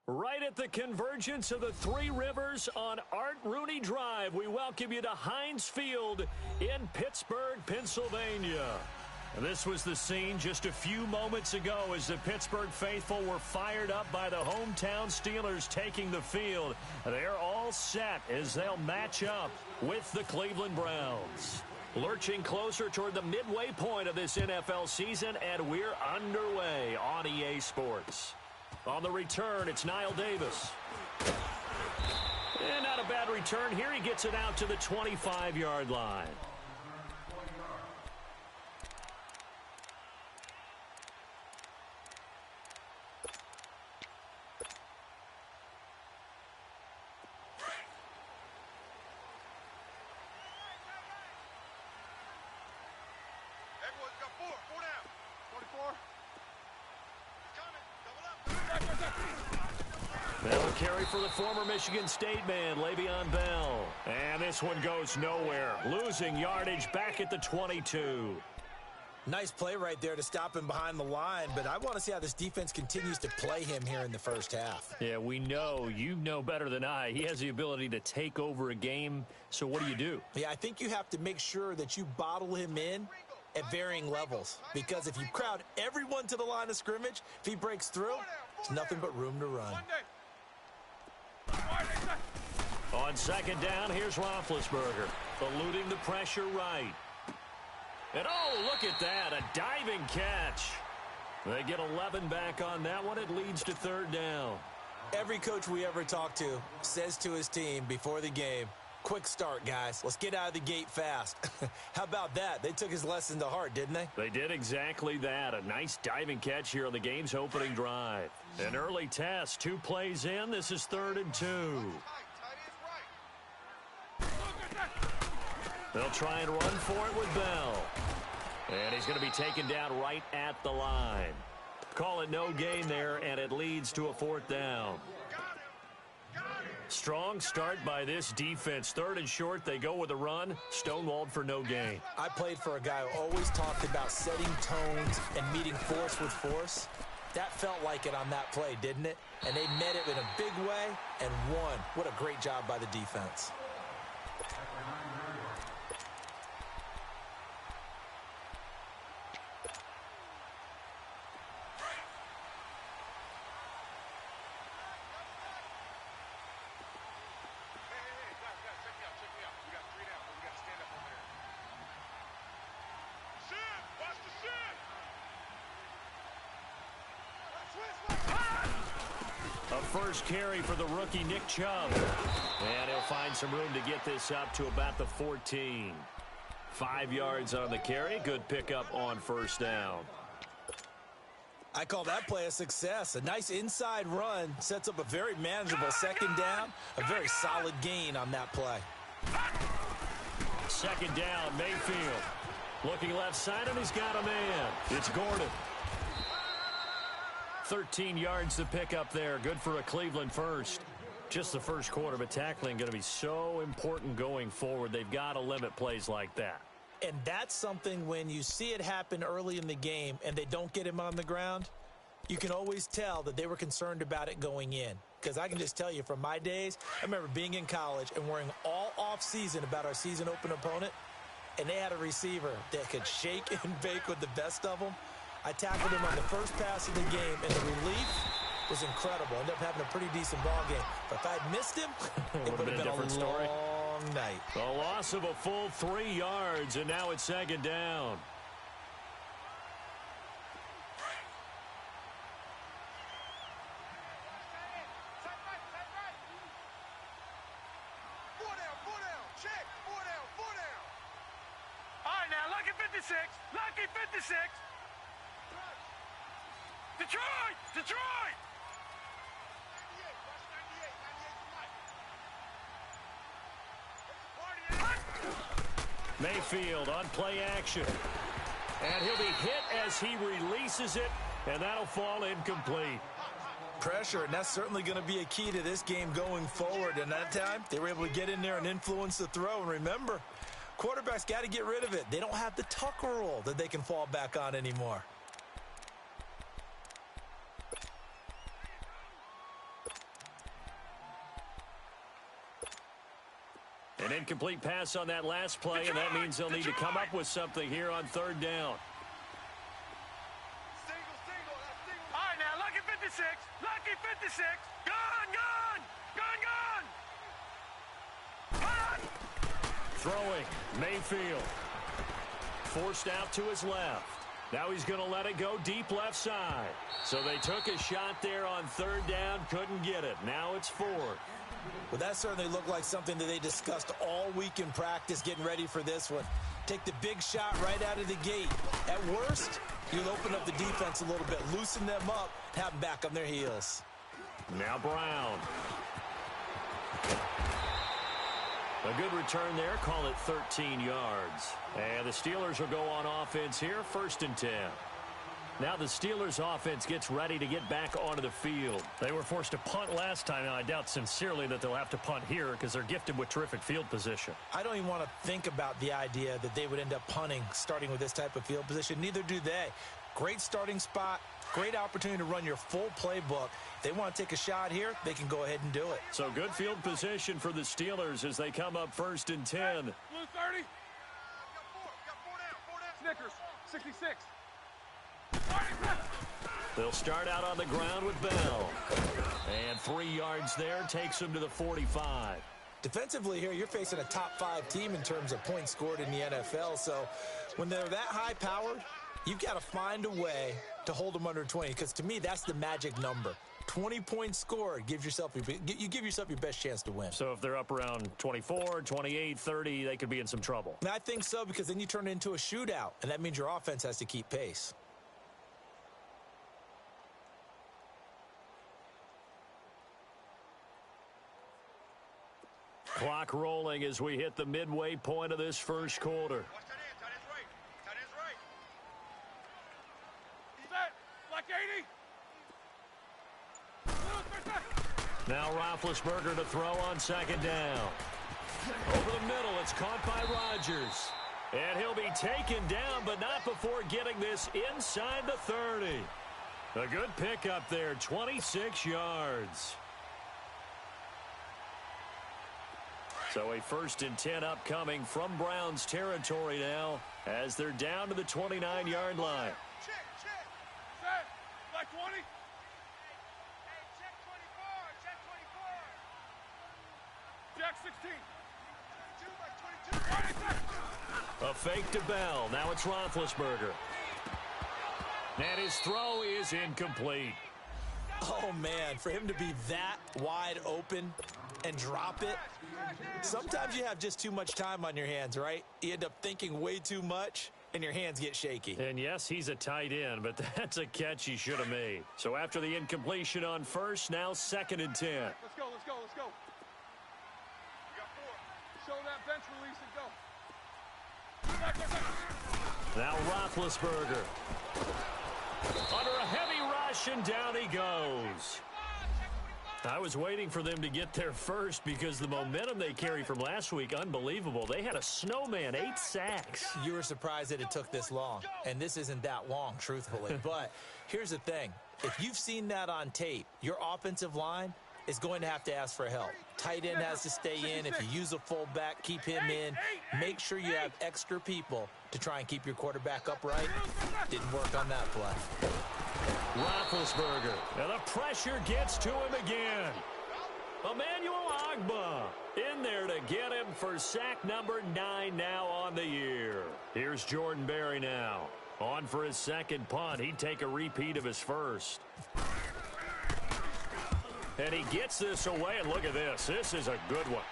Right at the convergence of the Three Rivers on Art Rooney Drive, we welcome you to Heinz Field in Pittsburgh, Pennsylvania. This was the scene just a few moments ago as the Pittsburgh faithful were fired up by the hometown Steelers taking the field. They're all set as they'll match up with the Cleveland Browns. Lurching closer toward the midway point of this NFL season, and we're underway on EA Sports. On the return, it's Knile Davis. And not a bad return here. He gets it out to the 25-yard line. That'll carry for the former Michigan State man, Le'Veon Bell. And this one goes nowhere. Losing yardage back at the 22. Nice play right there to stop him behind the line, but I want to see how this defense continues to play him here in the first half. Yeah, we know. You know better than I. He has the ability to take over a game, so what do? Yeah, I think you have to make sure that you bottle him in at varying levels, because if you crowd everyone to the line of scrimmage, if he breaks through, it's nothing but room to run. On second down, here's Roethlisberger, eluding the pressure right. And oh, look at that, a diving catch. They get 11 back on that one. It leads to third down. Every coach we ever talk to says to his team before the game, quick start, guys. Let's get out of the gate fast. How about that? They took his lesson to heart, didn't they? They did exactly that. A nice diving catch here on the game's opening drive. An early test, 2 plays in. This is 3rd and 2. They'll try and run for it with Bell. And he's going to be taken down right at the line. Call it no gain there, and it leads to a 4th down. Strong start by this defense. 3rd and short, they go with a run. Stonewalled for no gain. I played for a guy who always talked about setting tones and meeting force with force. That felt like it on that play, didn't it? And they met it in a big way and won. What a great job by the defense. First carry for the rookie Nick Chubb. And he'll find some room to get this up to about the 14. 5 yards on the carry. Good pickup on first down. I call that play a success. A nice inside run sets up a very manageable second down. A very solid gain on that play. Second down, Mayfield. Looking left side, and he's got a man. It's Gordon. 13 yards to pick up there. Good for a Cleveland first. Just the first quarter, but tackling going to be so important going forward. They've got to limit plays like that. And that's something when you see it happen early in the game and they don't get him on the ground, you can always tell that they were concerned about it going in. Because I can just tell you from my days, I remember being in college and worrying all off-season about our season open opponent, and they had a receiver that could shake and bake with the best of them. I tackled him on the first pass of the game, and the relief was incredible. Ended up having a pretty decent ball game. But if I had missed him, it would have been a long night. A loss of a full 3 yards, and now it's second down. All right, now, lucky 56. Lucky 56. Detroit! Detroit! Mayfield on play action. And he'll be hit as he releases it, and that'll fall incomplete. Pressure, and that's certainly going to be a key to this game going forward. And that time, they were able to get in there and influence the throw. And remember, quarterbacks got to get rid of it. They don't have the Tucker rule that they can fall back on anymore. incomplete pass on that last play, and that means they'll need to come up with something here on third down. All right, now, lucky 56. Lucky 56. Gone, gone. Gone, gone. Throwing, Mayfield. Forced out to his left. Now he's going to let it go deep left side. So they took a shot there on third down, couldn't get it. Now it's fourth. Well, that certainly looked like something that they discussed all week in practice, getting ready for this one. Take the big shot right out of the gate. At worst, you'll open up the defense a little bit, loosen them up, have them back on their heels. Now Brown. A good return there, call it 13 yards. And the Steelers will go on offense here, 1st and 10. Now the Steelers offense gets ready to get back onto the field. They were forced to punt last time, and I doubt sincerely that they'll have to punt here because they're gifted with terrific field position. I don't even want to think about the idea that they would end up punting starting with this type of field position. Neither do they. Great starting spot, great opportunity to run your full playbook. If they want to take a shot here, they can go ahead and do it. So good field position for the Steelers as they come up 1st and 10. Blue 30. Got four down. Snickers, 66. They'll start out on the ground with Bell. And 3 yards there takes them to the 45. Defensively here, you're facing a top 5 team in terms of points scored in the NFL. So when they're that high-powered, you've got to find a way to hold them under 20, because to me, that's the magic number. 20 points scored, you give yourself your best chance to win. So if they're up around 24, 28, 30, they could be in some trouble. And I think so, because then you turn it into a shootout, and that means your offense has to keep pace. Clock rolling as we hit the midway point of this first quarter. Watch that end. Tight end's right. Tight end's right. He's at, like 80. Now Roethlisberger to throw on 2nd down. Over the middle, it's caught by Rodgers. And he'll be taken down, but not before getting this inside the 30. A good pickup there, 26 yards. So a 1st and 10 upcoming from Browns territory now as they're down to the 29-yard line. Check. Set. Like 20. Hey, check 24. Check 24. Jack 16. 22. A fake to Bell. Now it's Roethlisberger. And his throw is incomplete. Oh, man, for him to be that wide open and drop it, sometimes you have just too much time on your hands, right? You end up thinking way too much, and your hands get shaky. And yes, he's a tight end, but that's a catch he should have made. So after the incompletion on 1st, now 2nd and 10. Let's go. We got 4. Show that bench release and go. Now Roethlisberger. Under a heavy rush, and down he goes. I was waiting for them to get there first because the momentum they carry from last week, unbelievable. They had a snowman, 8 sacks. You were surprised that it took this long, and this isn't that long, truthfully. But here's the thing. If you've seen that on tape, your offensive line is going to have to ask for help. Tight end has to stay in. If you use a fullback, keep him in. Make sure you have extra people to try and keep your quarterback upright. Didn't work on that play. Roethlisberger, and the pressure gets to him again. Emmanuel Ogbah in there to get him for sack number 9 now on the year. Here's Jordan Berry now. On for his 2nd punt. He'd take a repeat of his 1st. And he gets this away, and look at this. This is a good one.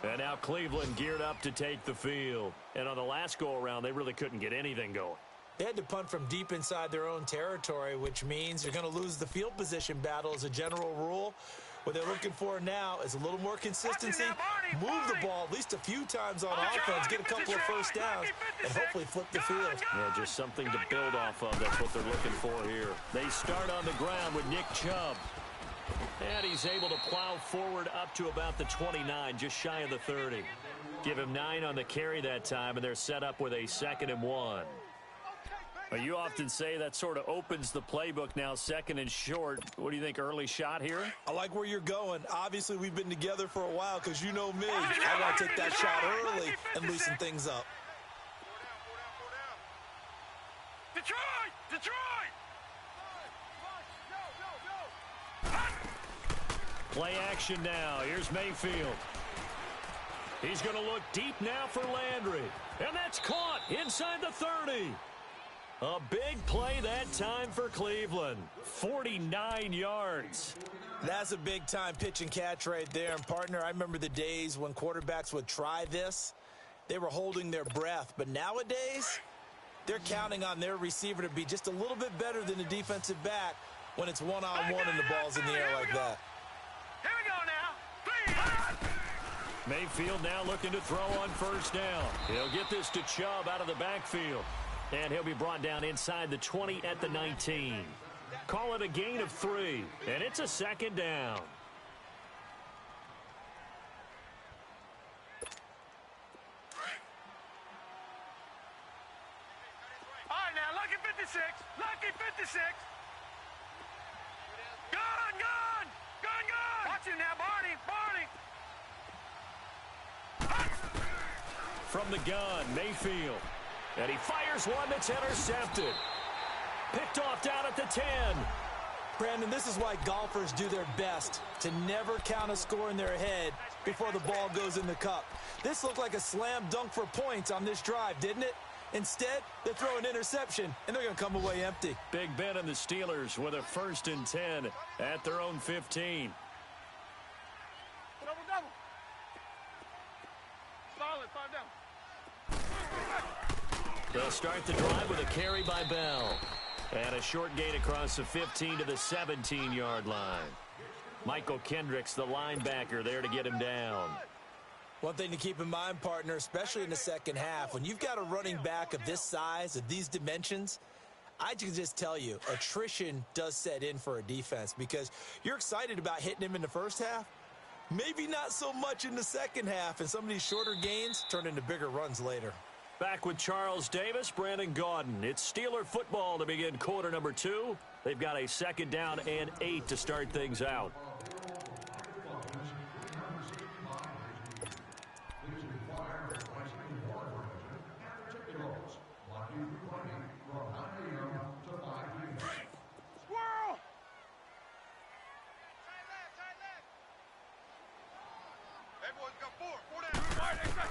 And now Cleveland geared up to take the field. And on the last go-around, they really couldn't get anything going. They had to punt from deep inside their own territory, which means you're going to lose the field position battle as a general rule. What they're looking for now is a little more consistency, move the ball at least a few times on offense, get a couple of 1st downs, and hopefully flip the field. Yeah, just something to build off of. That's what they're looking for here. They start on the ground with Nick Chubb. And he's able to plow forward up to about the 29, just shy of the 30. Give him 9 on the carry that time, and they're set up with a 2nd and 1. Well, you often say that sort of opens the playbook now, second and short. What do you think, early shot here? I like where you're going. Obviously, we've been together for a while because you know me. I want to take that shot early and loosen things up. Detroit! Detroit! Play action now. Here's Mayfield. He's going to look deep now for Landry. And that's caught inside the 30. A big play that time for Cleveland. 49 yards. That's a big-time pitch and catch right there. And, partner, I remember the days when quarterbacks would try this. They were holding their breath. But nowadays, they're counting on their receiver to be just a little bit better than the defensive back when it's one-on-one and the ball's in the air like that. Here we go now. Please. Mayfield now looking to throw on first down. He'll get this to Chubb out of the backfield. And he'll be brought down inside the 20 at the 19. Call it a gain of 3. And it's a second down. All right, now, lucky 56. Lucky 56. Gun, gun. Gun, gun. Watch him now, Barney. Barney. From the gun, Mayfield. And he fires one that's intercepted. Picked off down at the 10. Brandon, this is why golfers do their best to never count a score in their head before the ball goes in the cup. This looked like a slam dunk for points on this drive, didn't it? Instead, they throw an interception, and they're going to come away empty. Big Ben and the Steelers with a 1st and 10 at their own 15. Double, double. Solid, 5 down. They'll start the drive with a carry by Bell. And a short gain across the 15 to the 17-yard line. Michael Kendricks, the linebacker, there to get him down. One thing to keep in mind, partner, especially in the second half, when you've got a running back of this size, of these dimensions, I can just tell you, attrition does set in for a defense because you're excited about hitting him in the first half. Maybe not so much in the second half, and some of these shorter gains turn into bigger runs later. Back with Charles Davis, Brandon Gaudin. It's Steeler football to begin quarter number 2. They've got a 2nd down and 8 to start things out. Squirrel! Everyone's got 4 down. All right, next back.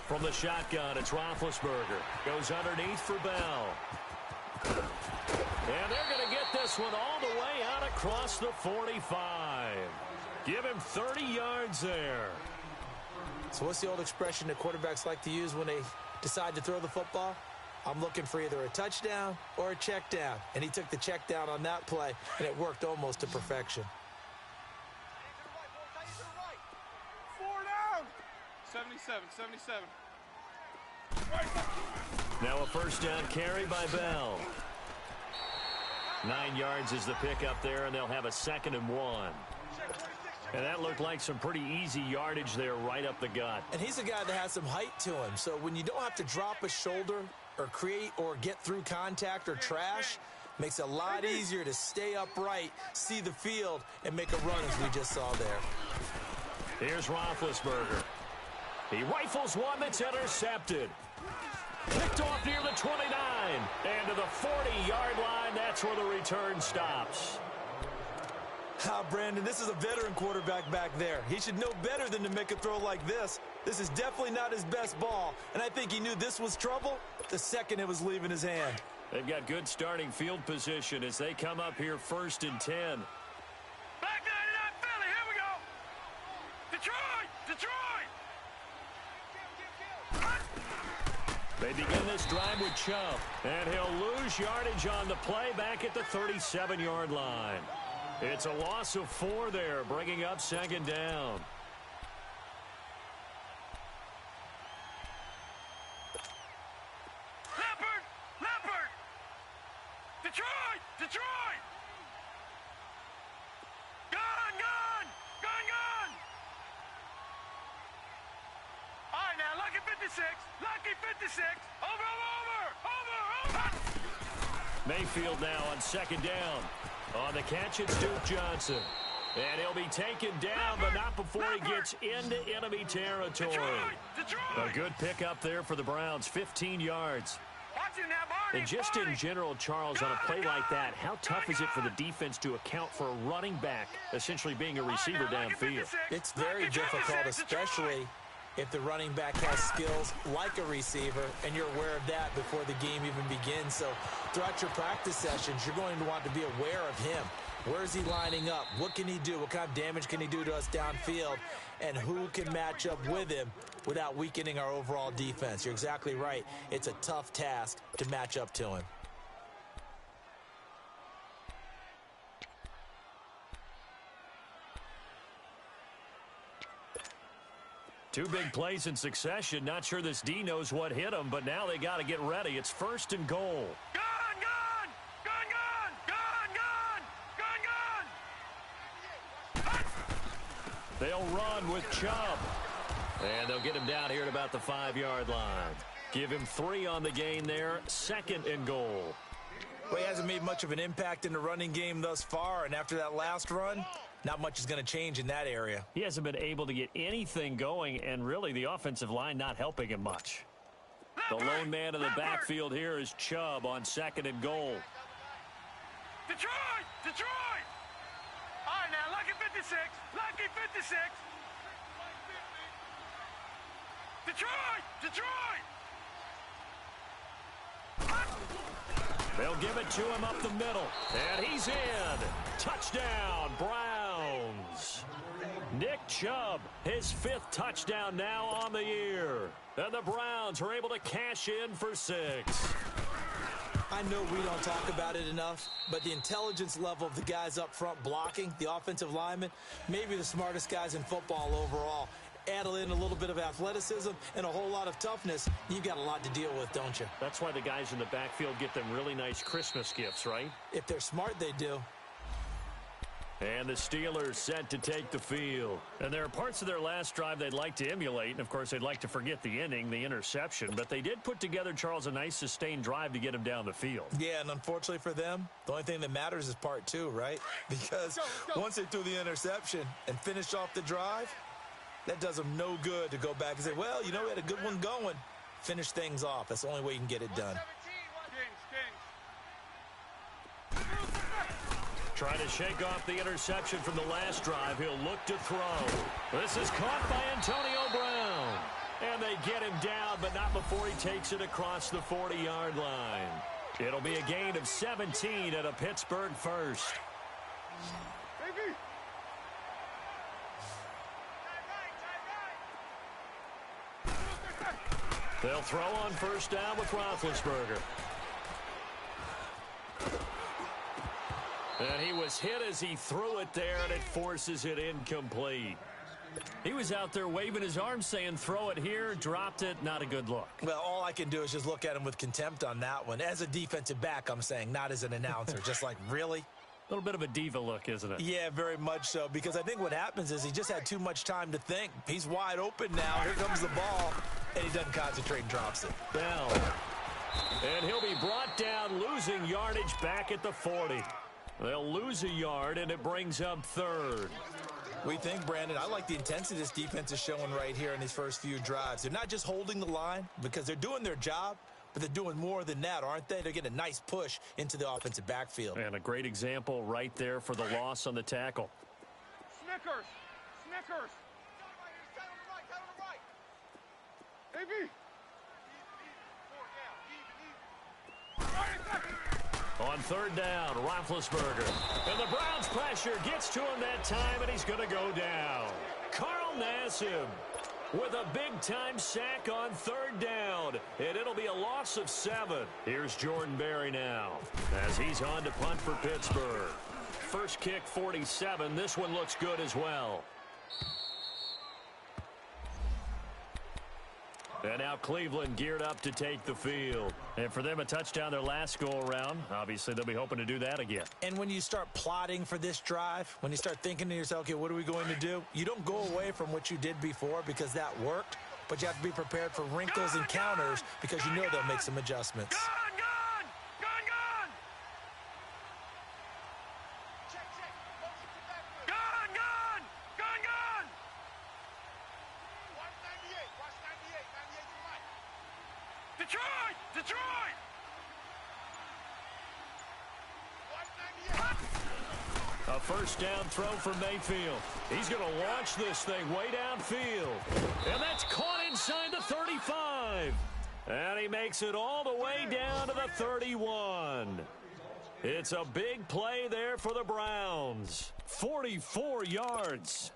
From the shotgun, it's Roethlisberger. Goes underneath for Bell. And they're going to get this one all the way out across the 45. Give him 30 yards there. So what's the old expression that quarterbacks like to use when they decide to throw the football? I'm looking for either a touchdown or a check down. And he took the check down on that play, and it worked almost to perfection. 4 down. 77. Now a 1st down carry by Bell. 9 yards is the pickup there, and they'll have a 2nd and 1. And that looked like some pretty easy yardage there right up the gut. And he's a guy that has some height to him. So when you don't have to drop a shoulder or create or get through contact or trash, makes it a lot easier to stay upright, see the field, and make a run as we just saw there. Here's Roethlisberger. He rifles one that's intercepted. Picked off near the 29. And to the 40-yard line, that's where the return stops. Brandon, this is a veteran quarterback back there. He should know better than to make a throw like this. This is definitely not his best ball, and I think he knew this was trouble the second it was leaving his hand. They've got good starting field position as they come up here 1st and 10. Back 99 Philly, here we go. Detroit! They begin this drive with Chubb, and he'll lose yardage on the play back at the 37-yard line. It's a loss of 4 there, bringing up 2nd down. Leopard! Detroit! Gun! All right, now, lucky 56. Over! Mayfield now on second down. On the catch, it's Duke Johnson. And he'll be taken down, but not before he gets into enemy territory. A good pickup there for the Browns, 15 yards. And just in general, Charles, on a play like that, how tough is it for the defense to account for a running back essentially being a receiver downfield? It's very difficult, especially if the running back has skills like a receiver, and you're aware of that before the game even begins. So throughout your practice sessions, you're going to want to be aware of him. Where is he lining up? What can he do? What kind of damage can he do to us downfield? And who can match up with him without weakening our overall defense? You're exactly right. It's a tough task to match up to him. Two big plays in succession. Not sure this D knows what hit him, but now they got to get ready. It's 1st and goal. They'll run with Chubb. And they'll get him down here at about the 5-yard line. Give him 3 on the gain there. 2nd and goal. Well, he hasn't made much of an impact in the running game thus far, and after that last run, not much is going to change in that area. He hasn't been able to get anything going, and really the offensive line not helping him much. The lone man in the backfield here is Chubb on 2nd and goal. Detroit! Detroit! All right, now, lucky 56. Lucky 56. Detroit! Detroit! They'll give it to him up the middle. And he's in. Touchdown, Browns. Nick Chubb, his 5th touchdown now on the year. And the Browns are able to cash in for 6. I know we don't talk about it enough, but the intelligence level of the guys up front blocking, the offensive linemen, maybe the smartest guys in football overall. Add in a little bit of athleticism and a whole lot of toughness, you've got a lot to deal with, don't you? That's why the guys in the backfield get them really nice Christmas gifts, right? If they're smart, they do. And the Steelers set to take the field. And there are parts of their last drive they'd like to emulate. And, of course, they'd like to forget the inning, the interception. But they did put together, Charles, a nice sustained drive to get him down the field. Yeah, and unfortunately for them, the only thing that matters is part 2, right? Because once they threw the interception and finished off the drive, that does them no good to go back and say, well, you know, we had a good one going. Finish things off. That's the only way you can get it done. Trying to shake off the interception from the last drive. He'll look to throw. This is caught by Antonio Brown. And they get him down, but not before he takes it across the 40-yard line. It'll be a gain of 17 at a Pittsburgh first. They'll throw on 1st down with Roethlisberger. And he was hit as he threw it there, and it forces it incomplete. He was out there waving his arms saying, throw it here, dropped it, not a good look. Well, all I can do is just look at him with contempt on that one. As a defensive back, I'm saying, not as an announcer. Just like, really? A little bit of a diva look, isn't it? Yeah, very much so, because I think what happens is he just had too much time to think. He's wide open now. Here comes the ball, and he doesn't concentrate and drops it. Down. And he'll be brought down, losing yardage back at the 40. They'll lose a yard, and it brings up 3rd. We think, Brandon, I like the intensity this defense is showing right here in these first few drives. They're not just holding the line because they're doing their job, but they're doing more than that, aren't they? They're getting a nice push into the offensive backfield. And a great example right there for the loss on the tackle. Snickers! Snickers! AB! On 3rd down, Roethlisberger. And the Browns pressure gets to him that time, and he's going to go down. Carl Nassib with a big-time sack on 3rd down, and it'll be a loss of 7. Here's Jordan Berry now as he's on to punt for Pittsburgh. First kick, 47. This one looks good as well. And now Cleveland geared up to take the field. And for them, a touchdown their last go-around. Obviously, they'll be hoping to do that again. And when you start plotting for this drive, when you start thinking to yourself, okay, what are we going to do? You don't go away from what you did before because that worked, but you have to be prepared for wrinkles and counters because you know they'll make some adjustments. A first down throw for Mayfield. He's going to launch this thing way downfield. And that's caught inside the 35. And he makes it all the way down to the 31. It's a big play there for the Browns. 44 yards.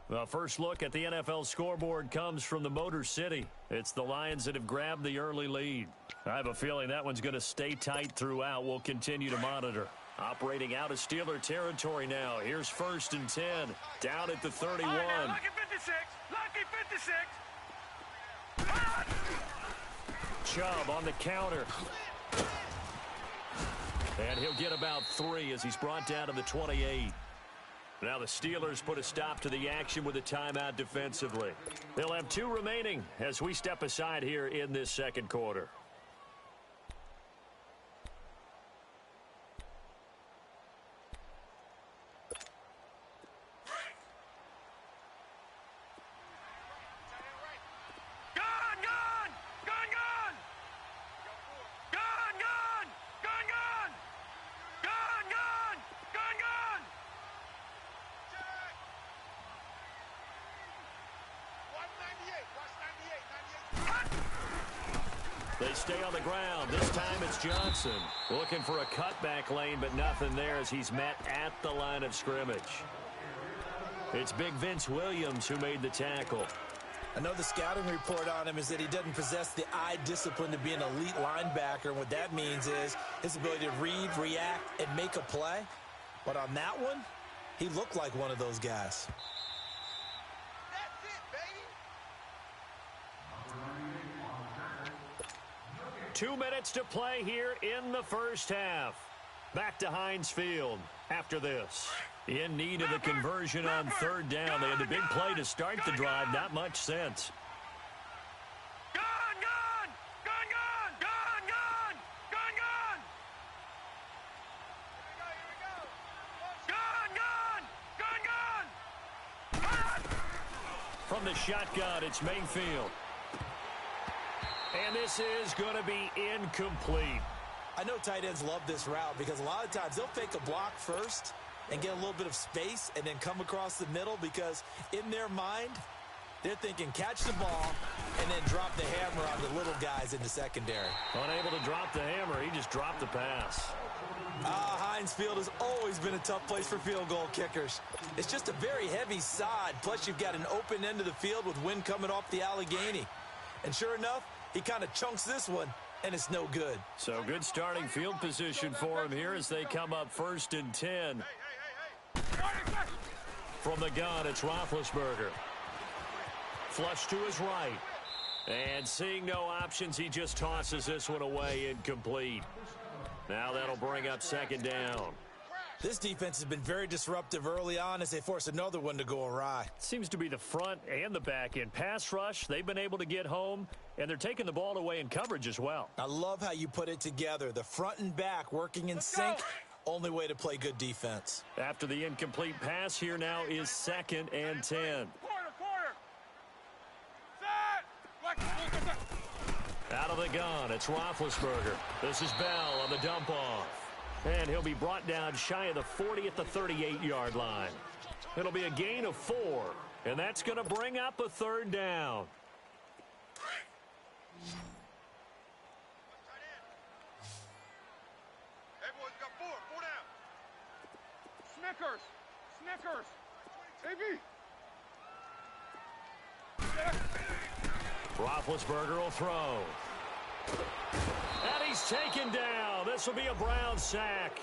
The first look at the NFL scoreboard comes from the Motor City. It's the Lions that have grabbed the early lead. I have a feeling that one's going to stay tight throughout. We'll continue to monitor. Operating out of Steeler territory now. Here's 1st and 10. Down at the 31. All right, now, lucky 56. Lucky 56. Chubb on the counter. And he'll get about 3 as he's brought down to the 28. Now the Steelers put a stop to the action with a timeout defensively. They'll have 2 remaining as we step aside here in this second quarter. They stay on the ground. This time it's Johnson. Looking for a cutback lane, but nothing there as he's met at the line of scrimmage. It's Big Vince Williams who made the tackle. I know the scouting report on him is that he doesn't possess the eye discipline to be an elite linebacker. And what that means is his ability to read, react, and make a play. But on that one, he looked like one of those guys. 2 minutes to play here in the first half. Back to Heinz Field after this. In need of a conversion on 3rd down. They had the big play to start the drive. Not much sense. Gun, gun! Gun, gun! Gun, gun! Gun, gun! Gun, gun! Gun, gun! From the shotgun, it's Mayfield. And this is going to be incomplete. I know tight ends love this route because a lot of times they'll fake a block first and get a little bit of space and then come across the middle because in their mind, they're thinking catch the ball and then drop the hammer on the little guys in the secondary. Unable to drop the hammer, he just dropped the pass. Heinz Field has always been a tough place for field goal kickers. It's just a very heavy side, plus you've got an open end of the field with wind coming off the Allegheny. And sure enough, he kind of chunks this one, and it's no good. So good starting field position for him here as they come up 1st and 10. From the gun, it's Roethlisberger. Flush to his right. And seeing no options, he just tosses this one away incomplete. Now that'll bring up 2nd down. This defense has been very disruptive early on as they force another one to go awry. Seems to be the front and the back end. Pass rush, they've been able to get home, and they're taking the ball away in coverage as well. I love how you put it together. The front and back working in sync. Only way to play good defense. After the incomplete pass, here now is 2nd and 10. Quarter. Set. Out of the gun, it's Roethlisberger. This is Bell on the dump off. And he'll be brought down shy of the 40 at the 38-yard line. It'll be a gain of 4, and that's going to bring up a 3rd down. Everyone's got 4 down. Snickers. Roethlisberger will throw. And he's taken down. This will be a Browns sack.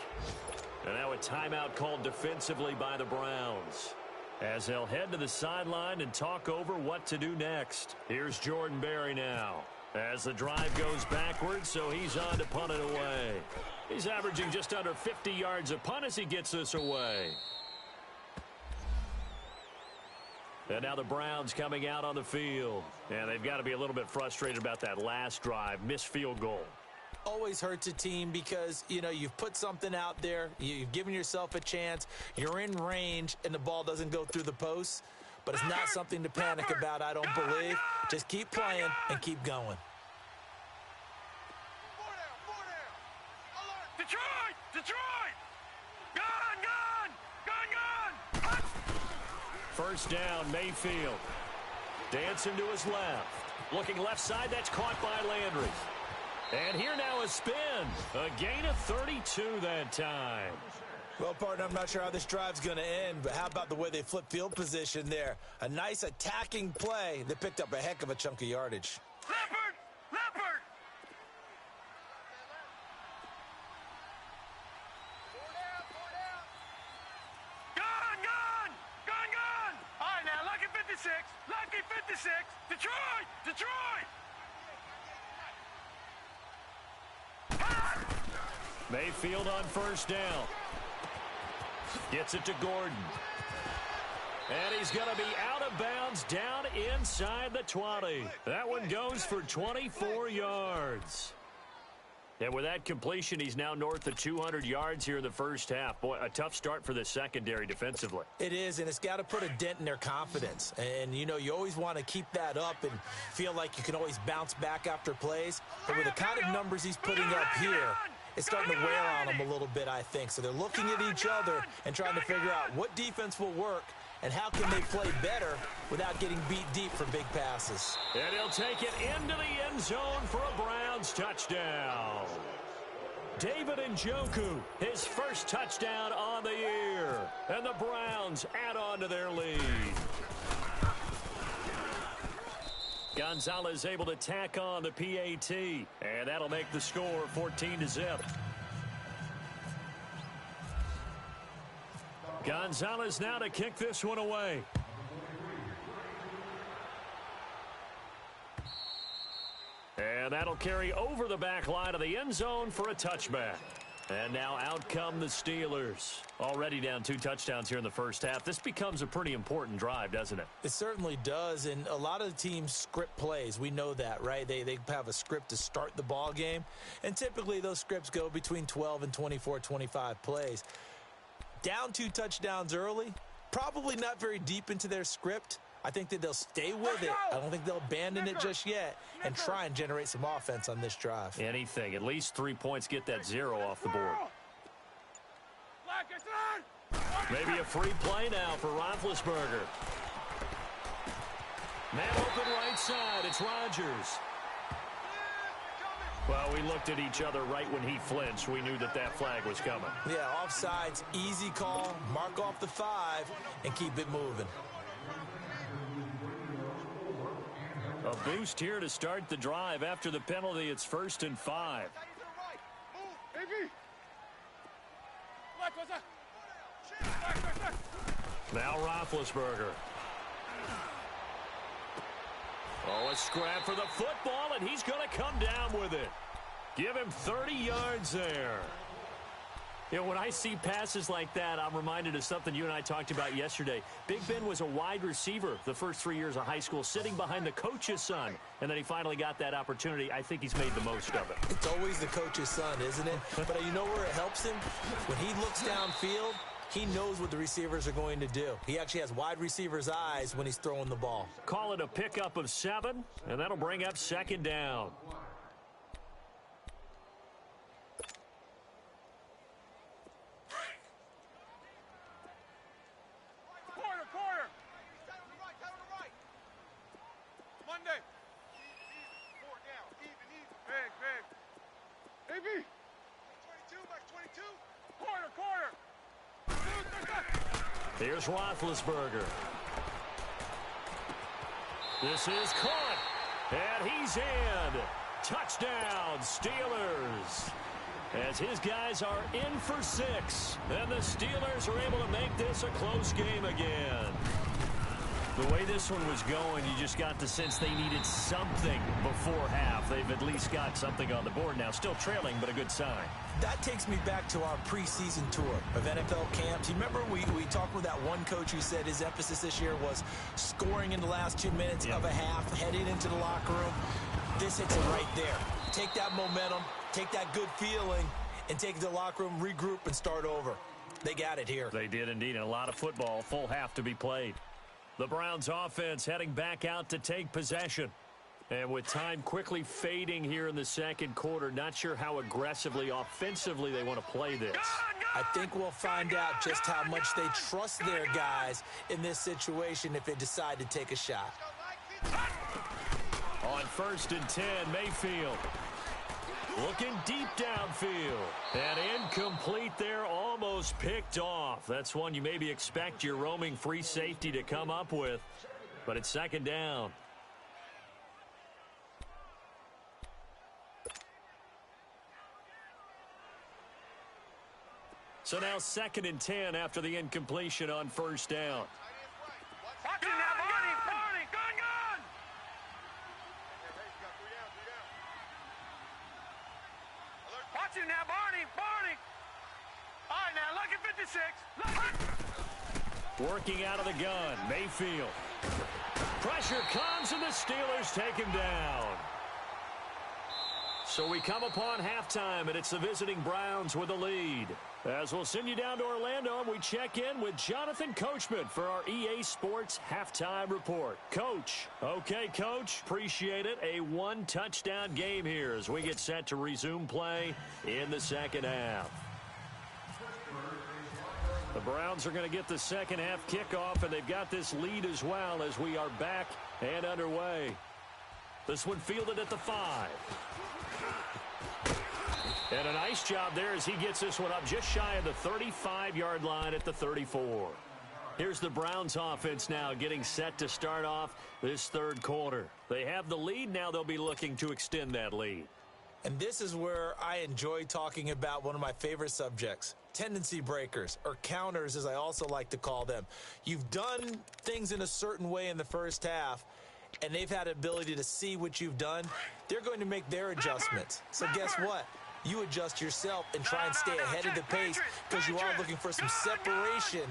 And now a timeout called defensively by the Browns, as they'll head to the sideline and talk over what to do next. Here's Jordan Berry now, as the drive goes backwards, so he's on to punt it away. He's averaging just under 50 yards a punt as he gets this away. And now the Browns coming out on the field. And they've got to be a little bit frustrated about that last drive, missed field goal. Always hurts a team because, you know, you've put something out there, you've given yourself a chance, you're in range, and the ball doesn't go through the posts. But it's not something to panic about, I don't believe. Just keep playing and keep going. Detroit! Gun! First down, Mayfield. Dancing to his left. Looking left side, that's caught by Landry. And here now a spin. A gain of 32 that time. Well, partner, I'm not sure how this drive's going to end, but how about the way they flip field position there? A nice attacking play that picked up a heck of a chunk of yardage. Leopard! Leopard! Gone! Gone! Gone! Gone! All right, now, lucky 56. Lucky 56. Detroit! Detroit! Mayfield on first down. Gets it to Gordon. And he's going to be out of bounds down inside the 20. That one goes for 24 yards. And with that completion, he's now north of 200 yards here in the first half. Boy, a tough start for the secondary defensively. It is, and it's got to put a dent in their confidence. And, you know, you always want to keep that up and feel like you can always bounce back after plays. But with the kind of numbers he's putting up here, it's starting to wear on them a little bit, I think. So they're looking at each other and trying to figure out what defense will work and how can they play better without getting beat deep for big passes. And he'll take it into the end zone for a Browns touchdown. David Njoku, his first touchdown on the year. And the Browns add on to their lead. Gonzalez able to tack on the PAT, and that'll make the score 14-0. Gonzalez now to kick this one away. And that'll carry over the back line of the end zone for a touchback. And now out come the Steelers. Already down 2 touchdowns here in the first half. This becomes a pretty important drive, doesn't it? It certainly does, and a lot of the teams script plays. We know that, right? They have a script to start the ball game, and typically those scripts go between 12 and 24, 25 plays. Down 2 touchdowns early, probably not very deep into their script. I think that they'll stay with it. I don't think they'll abandon it just yet and try and generate some offense on this drive. Anything. At least 3 points, get that 0 off the board. Maybe a free play now for Roethlisberger. Man open right side. It's Rodgers. Well, we looked at each other right when he flinched. We knew that that flag was coming. Yeah, offsides, easy call. Mark off the 5 and keep it moving. A boost here to start the drive. After the penalty, it's 1st and 5. Now Roethlisberger. Oh, a scrap for the football, and he's going to come down with it. Give him 30 yards there. You know, when I see passes like that, I'm reminded of something you and I talked about yesterday. Big Ben was a wide receiver the first 3 years of high school, sitting behind the coach's son, and then he finally got that opportunity. I think he's made the most of it. It's always the coach's son, isn't it? But you know where it helps him? When he looks downfield, he knows what the receivers are going to do. He actually has wide receivers' eyes when he's throwing the ball. Call it a pickup of 7, and that'll bring up 2nd down. Here's Roethlisberger. This is caught, and he's in. Touchdown, Steelers. As his guys are in for 6, and the Steelers are able to make this a close game again. The way this one was going, you just got the sense they needed something before half. They've at least got something on the board now. Still trailing, but a good sign. That takes me back to our preseason tour of NFL camps. You remember we talked with that one coach who said his emphasis this year was scoring in the last 2 minutes of a half, heading into the locker room. This hits it right there. Take that momentum, take that good feeling, and take it to the locker room, regroup, and start over. They got it here. They did indeed, and a lot of football, full half to be played. The Browns offense heading back out to take possession. And with time quickly fading here in the second quarter, not sure how aggressively, offensively they want to play this. I think we'll find out just how much they trust their guys in this situation if they decide to take a shot. On 1st and 10, Mayfield. Looking deep downfield. And incomplete there, almost picked off. That's one you maybe expect your roaming free safety to come up with. But it's 2nd down. So now 2nd and 10 after the incompletion on 1st down. Watch it now, Barney! Gun! Watch it now, Barney! All right, now, look at 56. Working out of the gun, Mayfield. Pressure comes, and the Steelers take him down. So we come upon halftime, and it's the visiting Browns with the lead. As we'll send you down to Orlando, and we check in with Jonathan Coachman for our EA Sports Halftime Report. Coach. Okay, Coach. Appreciate it. A one-touchdown game here as we get set to resume play in the second half. The Browns are going to get the second half kickoff, and they've got this lead as well as we are back and underway. This one fielded at the 5. And a nice job there as he gets this one up just shy of the 35-yard line at the 34. Here's the Browns offense now getting set to start off this third quarter. They have the lead. Now they'll be looking to extend that lead. And this is where I enjoy talking about one of my favorite subjects, tendency breakers, or counters as I also like to call them. You've done things in a certain way in the first half, and they've had the ability to see what you've done. They're going to make their adjustments. So guess what? You adjust yourself and try and stay ahead of the pace because you are looking for some separation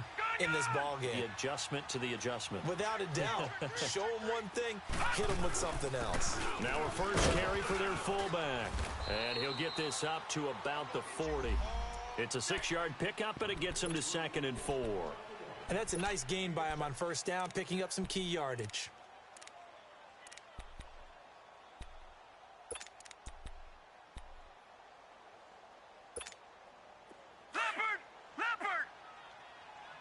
in this ball game. The adjustment to the adjustment. Without a doubt. Show them one thing, hit them with something else. Now a first carry for their fullback. And he'll get this up to about the 40. It's a 6-yard pickup, and it gets him to 2nd and 4. And that's a nice gain by him on first down, picking up some key yardage. Leopard!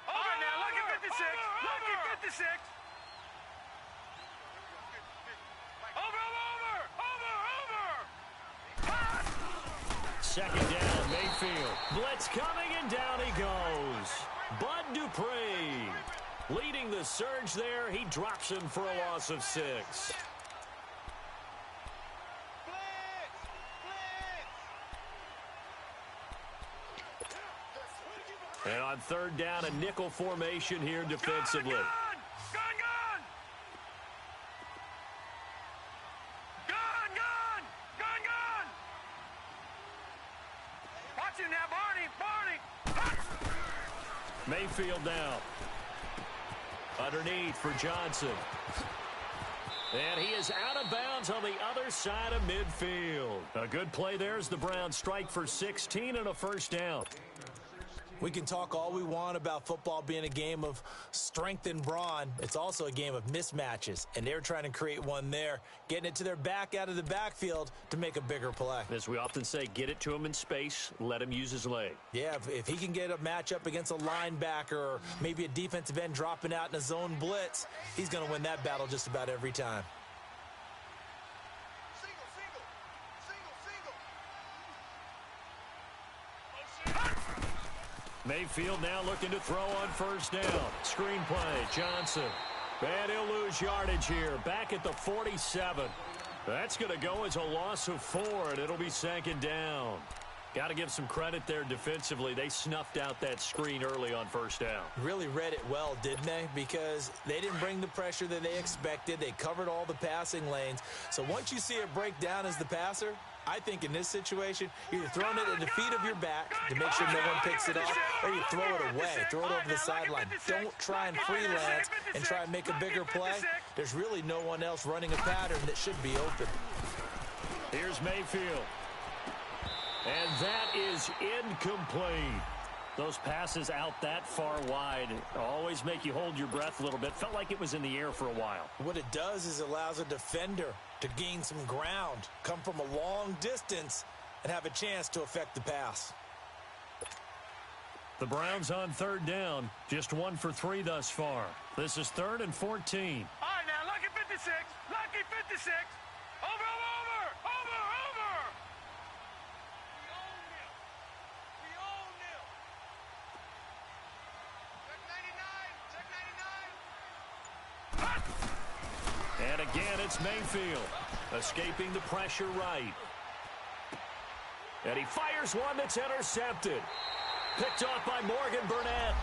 All right, now, look at 56. Look at 56. Over! Second down, Mayfield. Blitz coming, and down he goes. Bud Dupree leading the surge there. He drops him for a loss of 6. And on 3rd down, a nickel formation here defensively. Gun! Watch it now, Barney! Mayfield now. Underneath for Johnson. And he is out of bounds on the other side of midfield. A good play there as the Browns strike for 16 and a first down. We can talk all we want about football being a game of strength and brawn. It's also a game of mismatches, and they're trying to create one there, getting it to their back out of the backfield to make a bigger play. As we often say, get it to him in space, let him use his leg. Yeah, if he can get a matchup against a linebacker or maybe a defensive end dropping out in a zone blitz, he's going to win that battle just about every time. Mayfield now looking to throw on first down. Screen play, Johnson. And he'll lose yardage here. Back at the 47. That's going to go as a loss of 4, and it'll be 2nd down. Got to give some credit there defensively. They snuffed out that screen early on first down. Really read it well, didn't they? Because they didn't bring the pressure that they expected. They covered all the passing lanes. So once you see it break down as the passer, I think in this situation, you're either throwing it at the feet of your back to make sure no one picks it off, or you throw it away, throw it over the sideline. Don't try and freelance and try and make a bigger play. There's really no one else running a pattern that should be open. Here's Mayfield. And that is incomplete. Those passes out that far wide always make you hold your breath a little bit. Felt like it was in the air for a while. What it does is it allows a defender to gain some ground, come from a long distance, and have a chance to affect the pass. The Browns on third down, just 1 for 3 thus far. This is 3rd and 14. All right, now, lucky 56. Lucky 56. Over, over, over. Over, over. We own them. Check 99. Check 99. And again, it's Mayfield escaping the pressure right. And he fires one that's intercepted. Picked off by Morgan Burnett.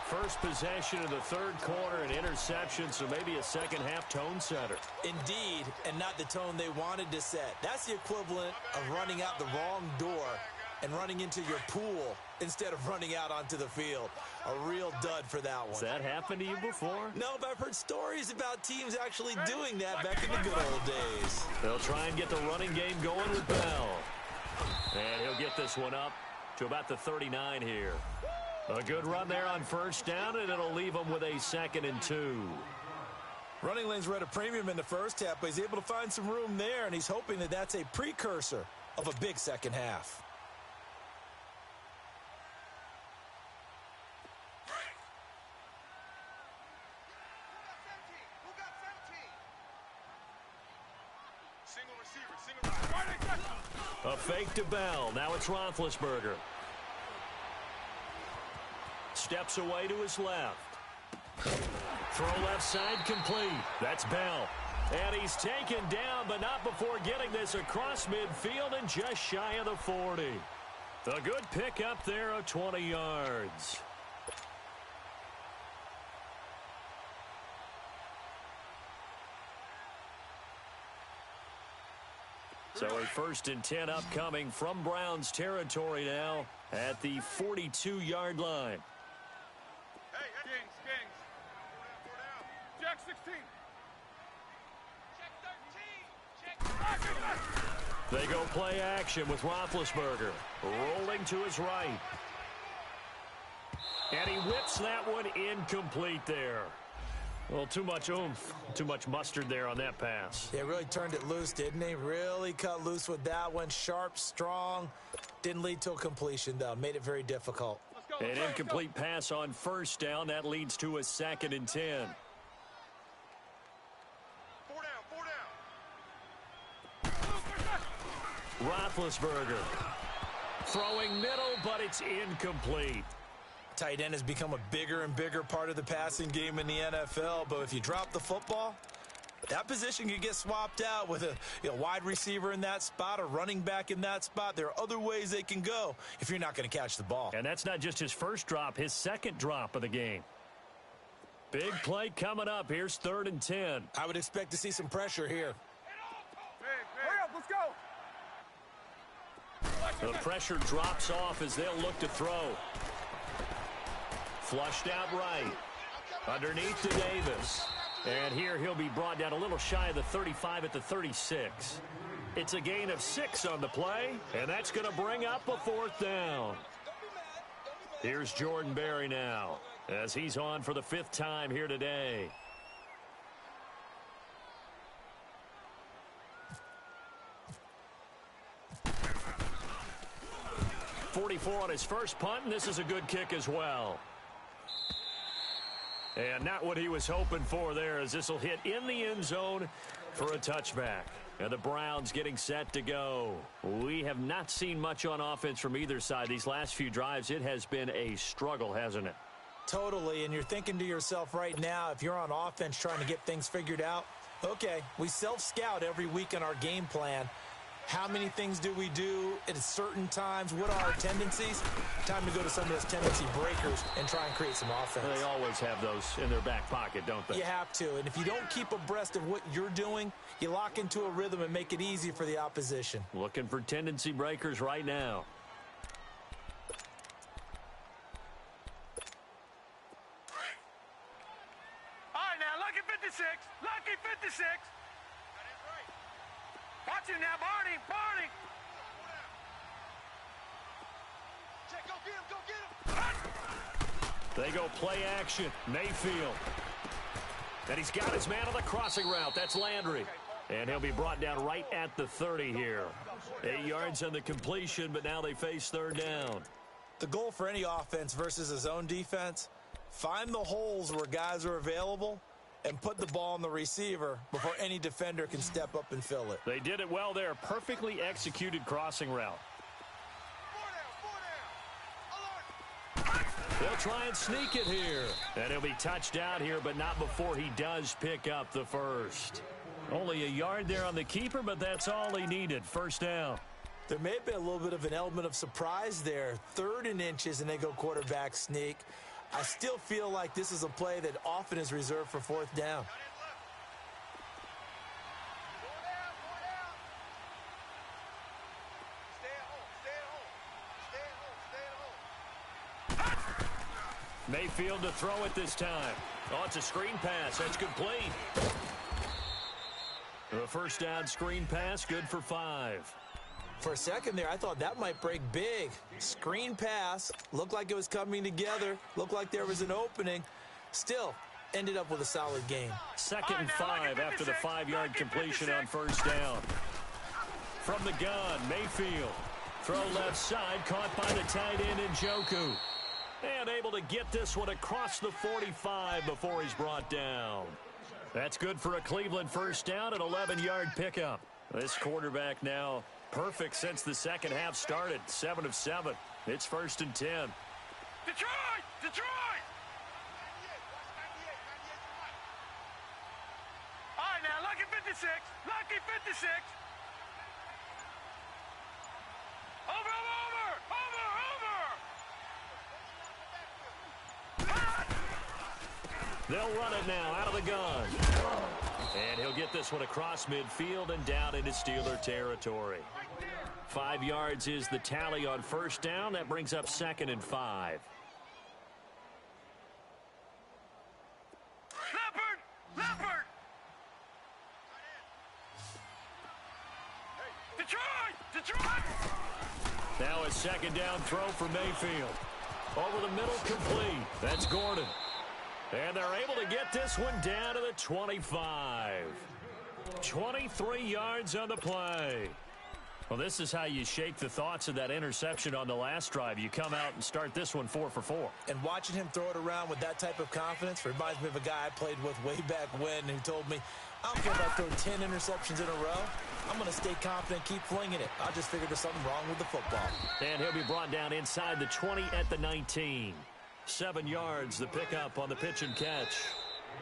First possession of the third quarter, an interception, so maybe a second-half tone setter. Indeed, and not the tone they wanted to set. That's the equivalent of running out the wrong door and running into your pool instead of running out onto the field. A real dud for that one. Has that happened to you before? No, but I've heard stories about teams actually doing that back in the good old days. They'll try and get the running game going with Bell. And he'll get this one up to about the 39 here. A good run there on first down, and it'll leave him with a 2nd and 2. Running lanes were at a premium in the first half, but he's able to find some room there, and he's hoping that that's a precursor of a big second half. A fake to Bell. Now it's Roethlisberger. Steps away to his left. Throw left side complete. That's Bell. And he's taken down, but not before getting this across midfield and just shy of the 40. A good pick up there of 20 yards. So a 1st and 10 upcoming from Browns territory now at the 42-yard line. Hey, Kings. Jack 16. Check 13. Check. They go play action with Roethlisberger rolling to his right. And he whips that one incomplete there. Well, too much oomph, too much mustard there on that pass. They really turned it loose, didn't they? Really cut loose with that one. Sharp, strong. Didn't lead to a completion, though. Made it very difficult. An incomplete pass on first down. That leads to a 2nd and 10. 4 down. Roethlisberger throwing middle, but it's incomplete. Tight end has become a bigger and bigger part of the passing game in the NFL, but if you drop the football, that position could get swapped out with a wide receiver in that spot, a running back in that spot. There are other ways they can go if you're not going to catch the ball. And that's not just his first drop, his second drop of the game. Big play coming up. Here's 3rd and 10. I would expect to see some pressure here. Hurry up, let's go. The pressure drops off as they'll look to throw. Flushed out right. Underneath to Davis. And here he'll be brought down a little shy of the 35 at the 36. It's a gain of 6 on the play, and that's going to bring up a 4th down. Here's Jordan Berry now as he's on for the 5th time here today. .44 on his first punt, and this is a good kick as well. And not what he was hoping for there, as this will hit in the end zone for a touchback. And the Browns getting set to go. We have not seen much on offense from either side. These last few drives, it has been a struggle, hasn't it? Totally, and you're thinking to yourself right now, if you're on offense trying to get things figured out, okay, we self-scout every week in our game plan. How many things do we do at certain times? What are our tendencies? Time to go to some of those tendency breakers and try and create some offense. They always have those in their back pocket, don't they? You have to, and if you don't keep abreast of what you're doing, you lock into a rhythm and make it easy for the opposition. Looking for tendency breakers right now. All right, now, lucky 56. Lucky 56. Watch him now, Barney. Barney. Check, go get him. Go get him. They go play action. Mayfield. And he's got his man on the crossing route. That's Landry. And he'll be brought down right at the 30 here. 8 yards on the completion, but now they face third down. The goal for any offense versus a zone defense, find the holes where guys are available and put the ball on the receiver before any defender can step up and fill it. They did it well there. Perfectly executed crossing route. They'll try and sneak it here. And he'll be touched out here, but not before he does pick up the first. Only a yard there on the keeper, but that's all he needed. First down. There may have been a little bit of an element of surprise there. 3rd and inches, and they go quarterback sneak. I still feel like this is a play that often is reserved for 4th down. Mayfield to throw it this time. Oh, it's a screen pass. That's complete. The first down screen pass, good for 5. For a second there, I thought that might break big. Screen pass, looked like it was coming together, looked like there was an opening. Still, ended up with a solid game. 2nd and 5 after the 5-yard completion on first down. From the gun, Mayfield. Throw left side, caught by the tight end Njoku. And able to get this one across the 45 before he's brought down. That's good for a Cleveland first down, an 11-yard pickup. This quarterback now perfect since the second half started. 7 of 7. It's 1st and 10. Detroit! Detroit! All right, now, lucky 56. Lucky 56. Over, over, over, over. They'll run it now out of the gun. And he'll get this one across midfield and down into Steeler territory. 5 yards is the tally on first down. That brings up 2nd and 5. Leopard! Leopard! Detroit! Detroit! Now a 2nd down throw for Mayfield. Over the middle, complete. That's Gordon. And they're able to get this one down to the 25. 23 yards on the play. Well, this is how you shake the thoughts of that interception on the last drive. You come out and start this one 4 for 4. And watching him throw it around with that type of confidence reminds me of a guy I played with way back when who told me, I don't care if I throw 10 interceptions in a row. I'm going to stay confident, keep flinging it. I just figured there's something wrong with the football. And he'll be brought down inside the 20 at the 19. 7 yards, the pickup on the pitch and catch.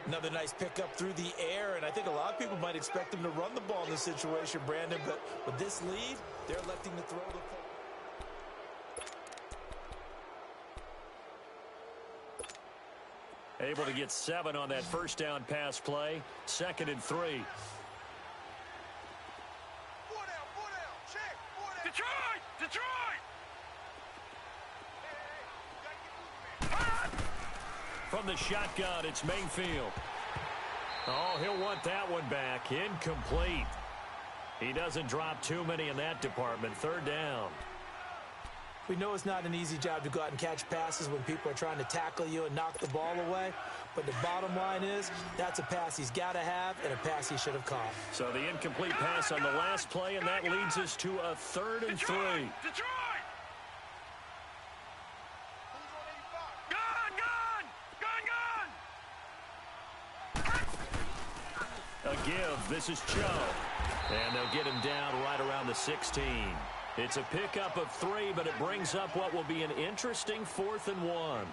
Another nice pickup through the air, and I think a lot of people might expect him to run the ball in this situation, Brandon, but with this lead, they're electing to throw the football. Able to get 7 on that first down pass play. 2nd and 3. Detroit! Detroit! From the shotgun, it's Mayfield. Oh, he'll want that one back. Incomplete. He doesn't drop too many in that department. 3rd down. We know it's not an easy job to go out and catch passes when people are trying to tackle you and knock the ball away. But the bottom line is, that's a pass he's got to have and a pass he should have caught. So the incomplete pass on the last play, and that leads us to a 3rd and 3. Detroit! Gun! Gun! Gun! Gun! A give. This is Cho. And they'll get him down right around the 16. It's a pickup of 3, but it brings up what will be an interesting 4th and 1.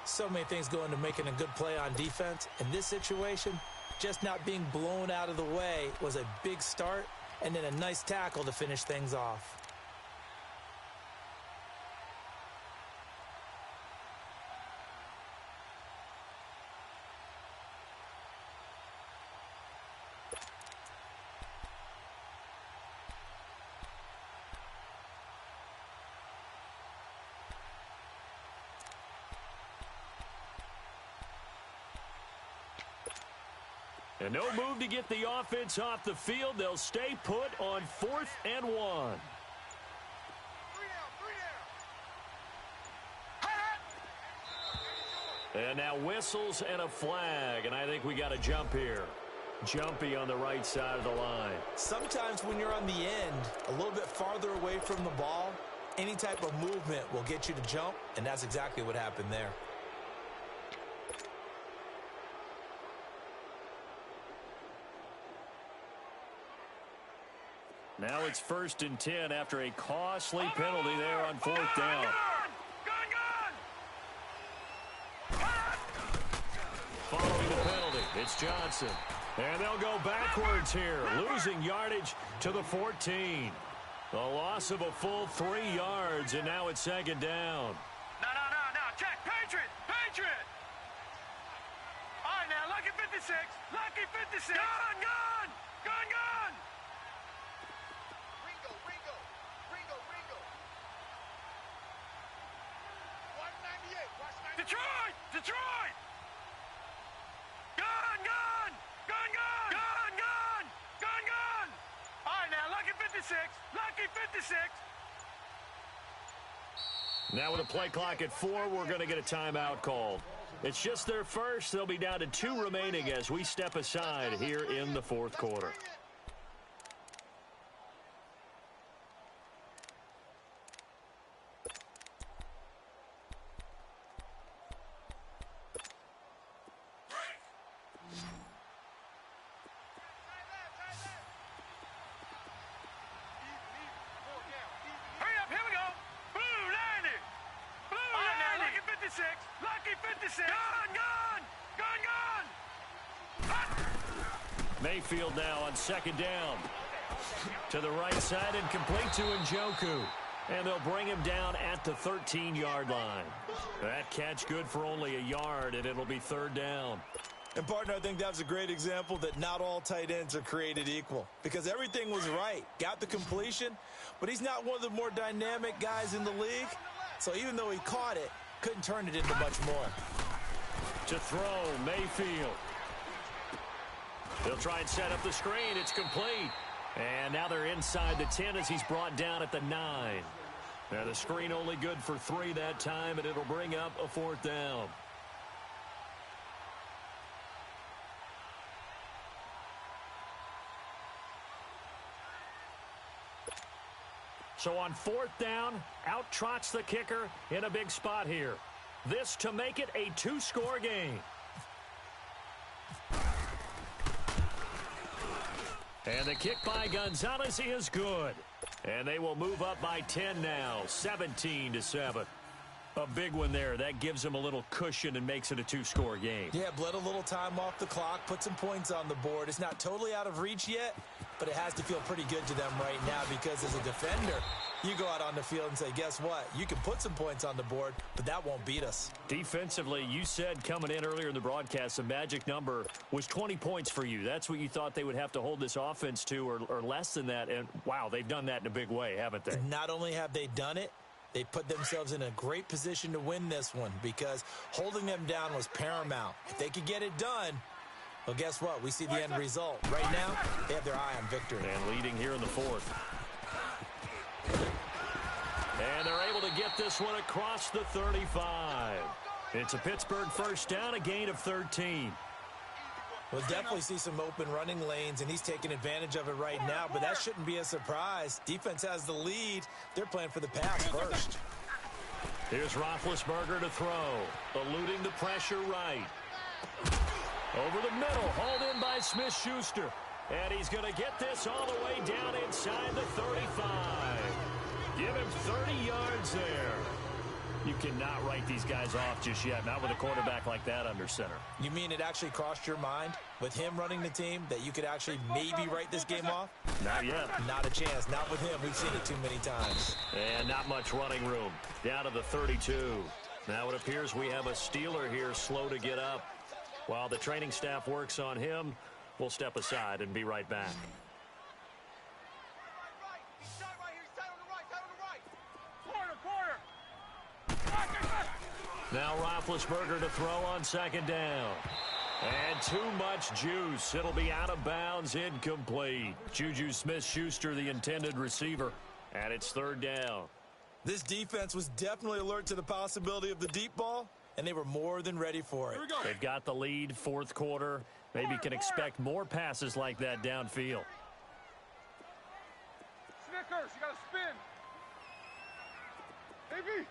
So many things go into making a good play on defense. In this situation, just not being blown out of the way was a big start, and then a nice tackle to finish things off. And no move to get the offense off the field. They'll stay put on 4th and 1. 3 down, 3 down. And now whistles and a flag, and I think we got a jump here. Jumpy on the right side of the line. Sometimes when you're on the end, a little bit farther away from the ball, any type of movement will get you to jump, and that's exactly what happened there. Now it's 1st and 10 after a costly penalty there on 4th down. Following the penalty, it's Johnson. And they'll go backwards here, losing yardage to the 14. A loss of a full 3 yards, and now it's 2nd down. No. Check. Patriot. All right, now, lucky 56. Lucky 56. Gun. Detroit. Gun. All right, now, lucky 56. Lucky 56. Now with a play clock at 4, we're going to get a timeout called. It's just their first. They'll be down to 2 remaining as we step aside here in the 4th quarter. Mayfield now on 2nd down. To the right side and complete to Njoku. And they'll bring him down at the 13-yard line. That catch good for only a yard, and it'll be 3rd down. And, partner, I think that was a great example that not all tight ends are created equal. Because everything was right. Got the completion, but he's not one of the more dynamic guys in the league. So even though he caught it, couldn't turn it into much more. To throw, Mayfield. They'll try and set up the screen. It's complete. And now they're inside the 10 as he's brought down at the 9. Now the screen only good for 3 that time, and it'll bring up a 4th down. So on 4th down, out trots the kicker in a big spot here. This to make it a 2-score game. And the kick by Gonzalez is good. And they will move up by 10 now, 17-7. A big one there. That gives them a little cushion and makes it a 2-score game. Yeah, bled a little time off the clock, put some points on the board. It's not totally out of reach yet, but it has to feel pretty good to them right now because as a defender, you go out on the field and say, guess what? You can put some points on the board, but that won't beat us. Defensively, you said coming in earlier in the broadcast, the magic number was 20 points for you. That's what you thought they would have to hold this offense to or less than that. And, wow, they've done that in a big way, haven't they? Not only have they done it, they put themselves in a great position to win this one because holding them down was paramount. If they could get it done, well, guess what? We see the end result. Right now, they have their eye on victory. And leading here in the 4th. And they're able to get this one across the 35. It's a Pittsburgh 1st down, a gain of 13. We'll definitely see some open running lanes, and he's taking advantage of it right now, but that shouldn't be a surprise. Defense has the lead. They're playing for the pass first. Here's Roethlisberger to throw, eluding the pressure right. Over the middle, hauled in by Smith-Schuster. And he's going to get this all the way down inside the 35. Give him 30 yards there. You cannot write these guys off just yet, not with a quarterback like that under center. You mean it actually crossed your mind with him running the team that you could actually maybe write this game off? Not yet. Not a chance. Not with him. We've seen it too many times. And not much running room. Down to the 32. Now it appears we have a Steeler here slow to get up. While the training staff works on him, we'll step aside and be right back. Now Roethlisberger to throw on 2nd down. And too much juice. It'll be out of bounds, incomplete. Juju Smith-Schuster, the intended receiver. And it's 3rd down. This defense was definitely alert to the possibility of the deep ball, and they were more than ready for it. They've got the lead, fourth quarter. Maybe can expect more passes like that downfield. Snickers, you got to spin. AB.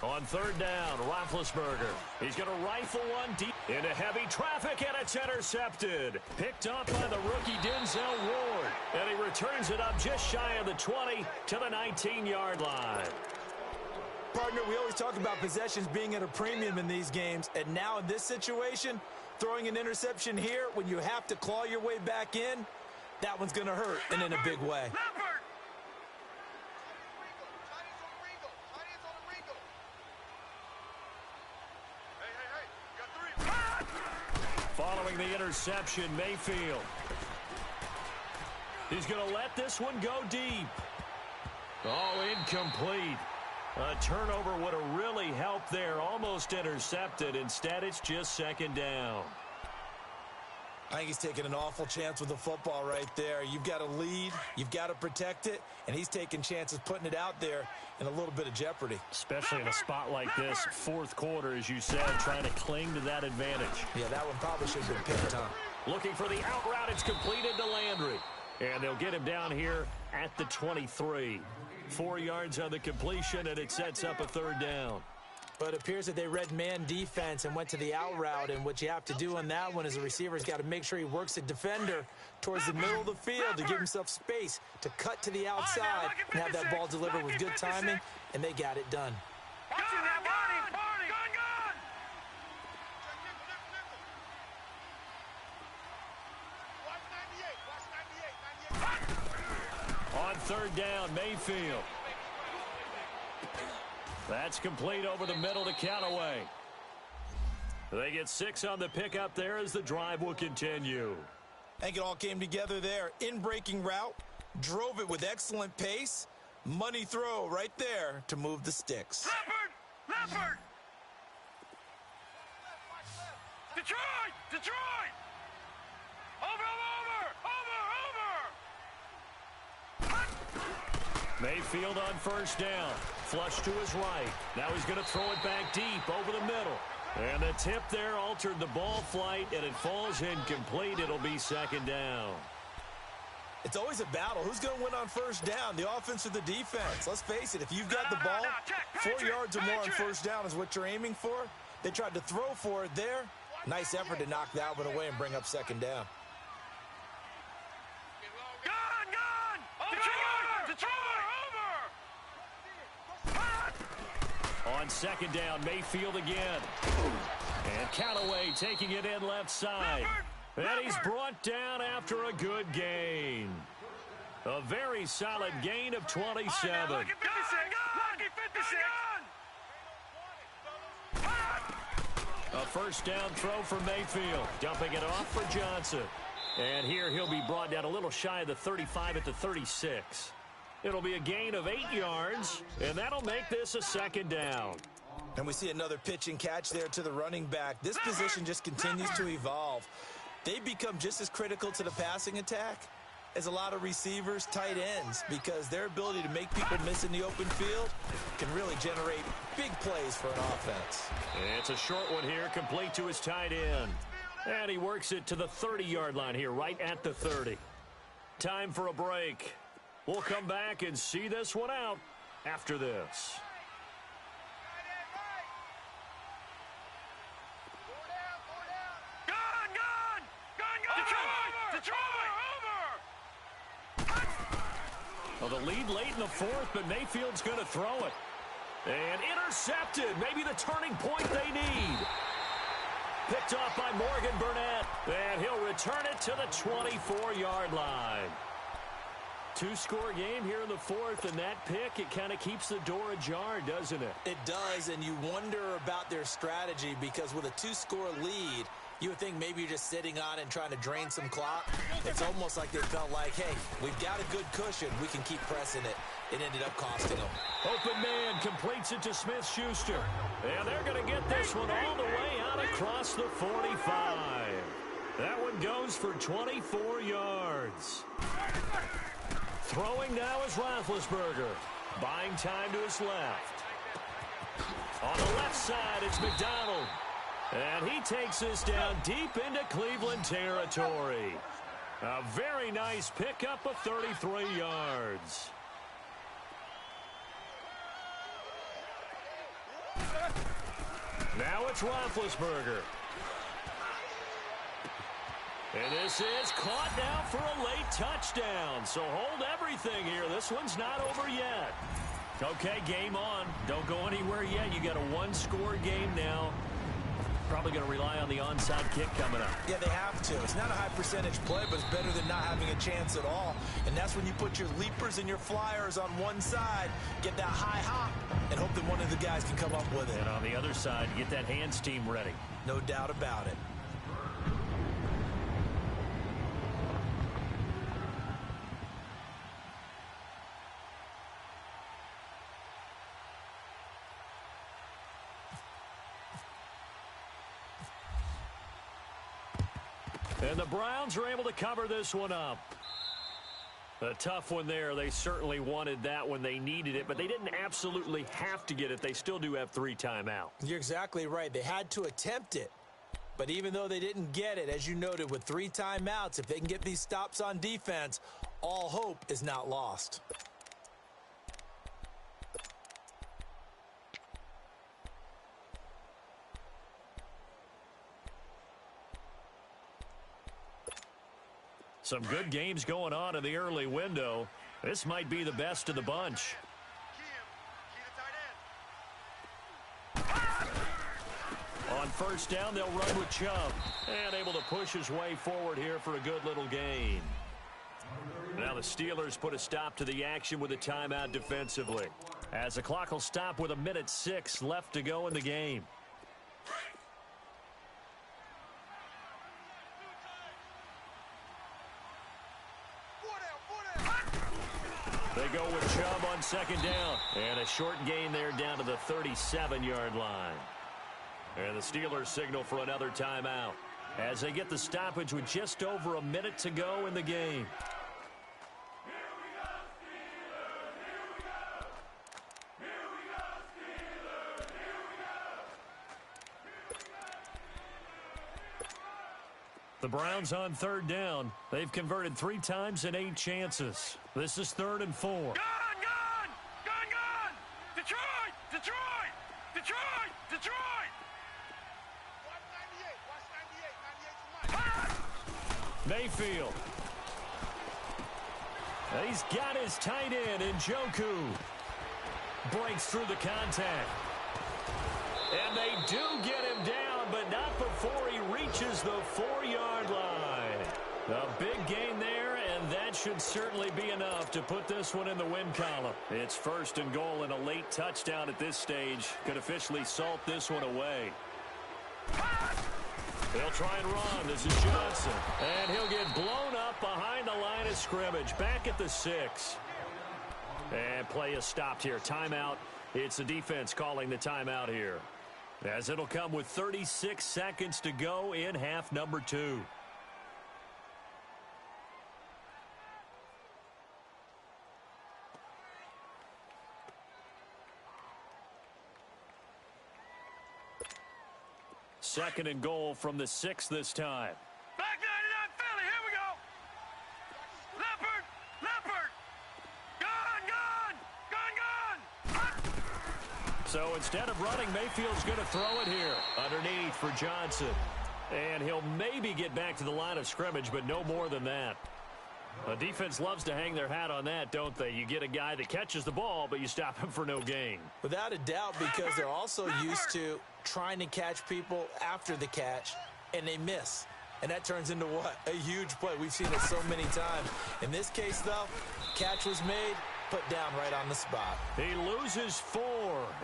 On third down, Roethlisberger. He's going to rifle one deep into heavy traffic, and it's intercepted. Picked up by the rookie Denzel Ward. And he returns it up just shy of the 20 to the 19-yard line. Partner, we always talk about possessions being at a premium in these games, and now in this situation, throwing an interception here when you have to claw your way back in, that one's going to hurt, and in a big way. Following the interception, Mayfield. He's going to let this one go deep. Oh, incomplete. A turnover would have really helped there. Almost intercepted. Instead, it's just second down. I think he's taking an awful chance with the football right there. You've got to lead, you've got to protect it, and he's taking chances putting it out there in a little bit of jeopardy. Especially in a spot like this, fourth quarter, as you said, trying to cling to that advantage. Yeah, that one probably should have been picked, Tom. Looking for the out route. It's completed to Landry. And they'll get him down here at the 23. 4 yards on the completion, and it sets up a third down. But it appears that they read man defense and went to the out route, and what you have to do on that one is the receiver's got to make sure he works the defender towards the middle of the field to give himself space to cut to the outside and have that ball delivered with good timing, and they got it done. On third down, Mayfield. That's complete over the middle to Callaway. They get 6 on the pickup there as the drive will continue. I think it all came together there. In-breaking route, drove it with excellent pace. Money throw right there to move the sticks. Leopard! Detroit! Detroit! Over! Mayfield on first down. Flush to his right. Now he's going to throw it back deep over the middle. And the tip there altered the ball flight, and it falls incomplete. It'll be second down. It's always a battle. Who's going to win on first down, the offense or the defense? Let's face it, if you've got the ball, 4 yards or more on first down is what you're aiming for. They tried to throw for it there. Nice effort to knock that one away and bring up second down. On second down, Mayfield again. And Callaway taking it in left side. And he's brought down after a good gain. A very solid gain of 27. A first down throw for Mayfield. Dumping it off for Johnson. And here he'll be brought down a little shy of the 35 at the 36. It'll be a gain of 8 yards, and that'll make this a second down. And we see another pitch and catch there to the running back. This position just continues to evolve. They become just as critical to the passing attack as a lot of receivers, tight ends, because their ability to make people miss in the open field can really generate big plays for an offense. It's a short one here, complete to his tight end. And he works it to the 30-yard line here, right at the 30. Time for a break. We'll come back and see this one out after this. Well, the lead late in the fourth, but Mayfield's going to throw it. And intercepted. Maybe the turning point they need. Picked off by Morgan Burnett. And he'll return it to the 24-yard line. Two-score game here in the fourth, and that pick, it kind of keeps the door ajar, doesn't it? It does, and you wonder about their strategy because with a two-score lead, you would think maybe you're just sitting on it and trying to drain some clock. It's almost like they felt like, hey, we've got a good cushion. We can keep pressing it. It ended up costing them. Open man completes it to Smith-Schuster. And they're going to get this one all the way out across the 45. That one goes for 24 yards. Throwing now is Roethlisberger. Buying time to his left. On the left side, it's McDonald. And he takes us down deep into Cleveland territory. A very nice pickup of 33 yards. Now it's Roethlisberger. And this is caught now for a late touchdown. So hold everything here. This one's not over yet. Okay, game on. Don't go anywhere yet. You got a one-score game now. Probably going to rely on the onside kick coming up. Yeah, they have to. It's not a high percentage play, but it's better than not having a chance at all. And that's when you put your leapers and your flyers on one side, get that high hop, and hope that one of the guys can come up with it. And on the other side, get that hands team ready. No doubt about it. And the Browns are able to cover this one up. A tough one there. They certainly wanted that when they needed it, but they didn't absolutely have to get it. They still do have 3 timeouts. You're exactly right. They had to attempt it. But even though they didn't get it, as you noted, with 3 timeouts, if they can get these stops on defense, all hope is not lost. Some good games going on in the early window. This might be the best of the bunch. On first down, they'll run with Chubb. And able to push his way forward here for a good little gain. Now the Steelers put a stop to the action with a timeout defensively. As the clock will stop with 1:06 left to go in the game. They go with Chubb on second down. And a short gain there down to the 37-yard line. And the Steelers signal for another timeout as they get the stoppage with just over a minute to go in the game. The Browns on third down. They've converted 3 times in 8 chances. This is 3rd and 4. Gun! Detroit! Detroit! Detroit! Detroit! Watch 98. Watch 98. 98 for Mike. Mayfield. He's got his tight end, Njoku. Breaks through the contact. And they do get him down, but not before he reaches the 4-yard line. A big gain there, and that should certainly be enough to put this one in the win column. It's 1st and goal, and a late touchdown at this stage could officially salt this one away. They'll try and run. This is Johnson. And he'll get blown up behind the line of scrimmage. Back at the 6. And play is stopped here. Timeout. It's the defense calling the timeout here, as it'll come with 36 seconds to go in half number 2. Second and goal from the 6 this time. Back 99 Philly, here we go. Leopard! Gun! So instead of running, Mayfield's going to throw it here underneath for Johnson. And he'll maybe get back to the line of scrimmage, but no more than that. The defense loves to hang their hat on that, don't they? You get a guy that catches the ball, but you stop him for no gain. Without a doubt, because they're also used to trying to catch people after the catch, and they miss. And that turns into what? A huge play. We've seen it so many times. In this case, though, catch was made, put down right on the spot. He loses 4,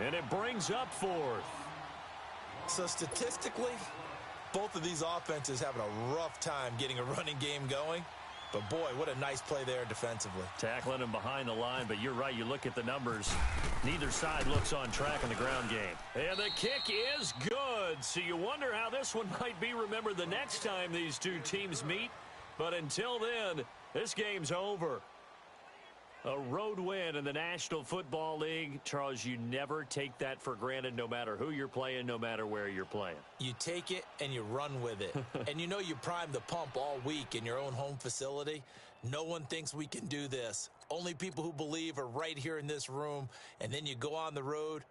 and it brings up 4th. So statistically, both of these offenses having a rough time getting a running game going. But, boy, what a nice play there defensively. Tackling him behind the line, but you're right. You look at the numbers. Neither side looks on track in the ground game. And the kick is good. So you wonder how this one might be remembered the next time these two teams meet. But until then, this game's over. A road win in the National Football League. Charles, you never take that for granted no matter who you're playing, no matter where you're playing. You take it and you run with it. And you know you primed the pump all week in your own home facility. No one thinks we can do this. Only people who believe are right here in this room. And then you go on the road